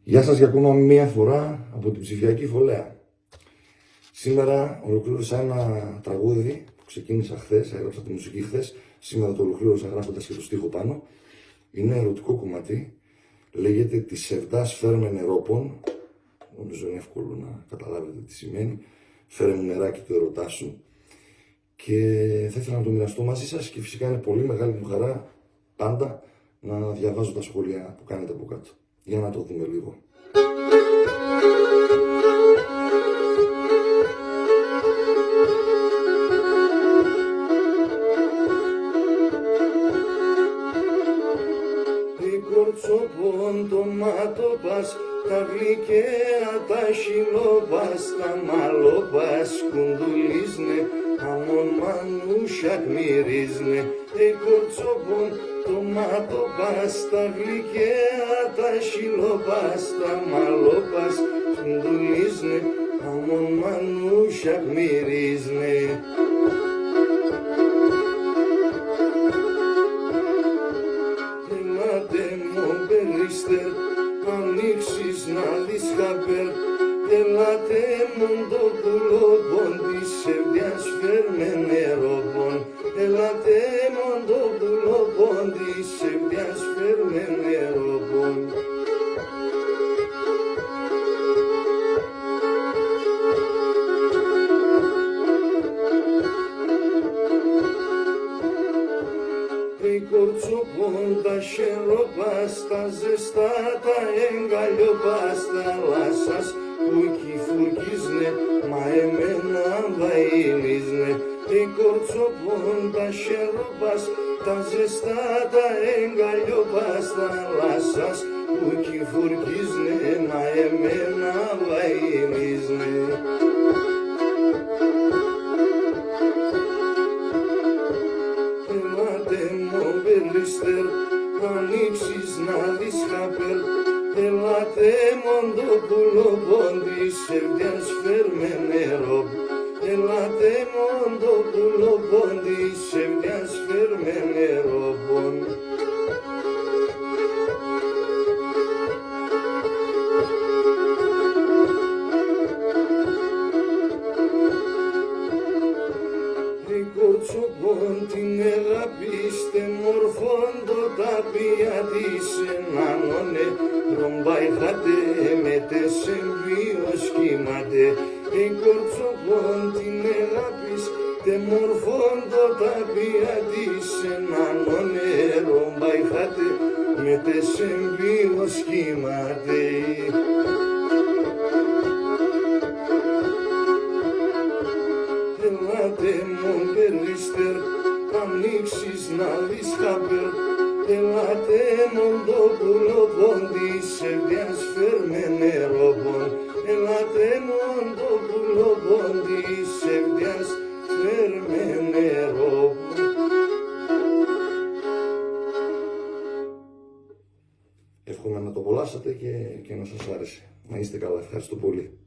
Γεια σας για ακόμα μία φορά από την ψηφιακή φωλέα. Σήμερα ολοκλήρωσα ένα τραγούδι που ξεκίνησα χθες, έγραψα τη μουσική χθες. Σήμερα το ολοκλήρωσα γράφοντας και το στίχο πάνω. Είναι ερωτικό κομμάτι. Λέγεται «Τη σεβδάς φέρμε νερόπον». Νομίζω είναι εύκολο να καταλάβετε τι σημαίνει. Φέρε μου νεράκι του ερωτά σου. Και θα ήθελα να το μοιραστώ μαζί σας και φυσικά είναι πολύ μεγάλη μου χαρά πάντα να διαβάζω τα σχόλια που κάνετε από κάτω. Για να το δούμε λίγο. Κορτσοπών το μάτωπας, τα γλυκαία τα χιλόπας, τα μαλόπας κουντουλίζνε, αμον μανούσια κμυρίζνε. Κορτσοπών το μάτωπας, τα γλυκαία τα χιλόπας, τα μαλόπας κουντουλίζνε, αμον μανούσια κμυρίζνε. Ανοίξεις να δεις χαπέρ, ελάτε μον το πουλόπον της ευδιάς φέρμε νερόπον. Ελάτε μον το πουλόπον της ευδιάς φέρμε νερόπον. Κορτσοπών τα χερόπας, τα ζεστά τα εγκαλιόπας, τα λάσας που εκεί φουρκίζνε, μα εμένα βαΐνιζνε. Κορτσοπών τα χερόπας, τα ζεστά τα εγκαλιόπας, τα λάσας που εκεί φουρκίζνε, μα εμένα βαΐνιζνε. Ανοίξεις να δεις χαπέρ, ελάτε μον το πουλόπον της ευδιάς φέρμε νερό. Ελάτε μον το πουλόπον της ευδιάς φέρμε νερόπον. Κορτσοπών την αγαπήστε μορφών το ταπία της ενάνωνε, ρομπαϊχάτε με τεσσεμβίο σχήματε. Κορτσοπών την αγαπήστε μορφών το ταπία της ενάνωνε, ρομπαϊχάτε με τεσσεμβίο σχήματε. Ελάτε μον περίστερ, ανοίξεις να δεις χαπέρ, ελάτε μον το πουλόπον της ευδιάς φέρμε νερόπον. Ελάτε μον το πουλόπον της ευδιάς φέρμε νερόπον. Εύχομαι να το απολαύσατε και να σας άρεσε. Να είστε καλά. Ευχαριστώ πολύ.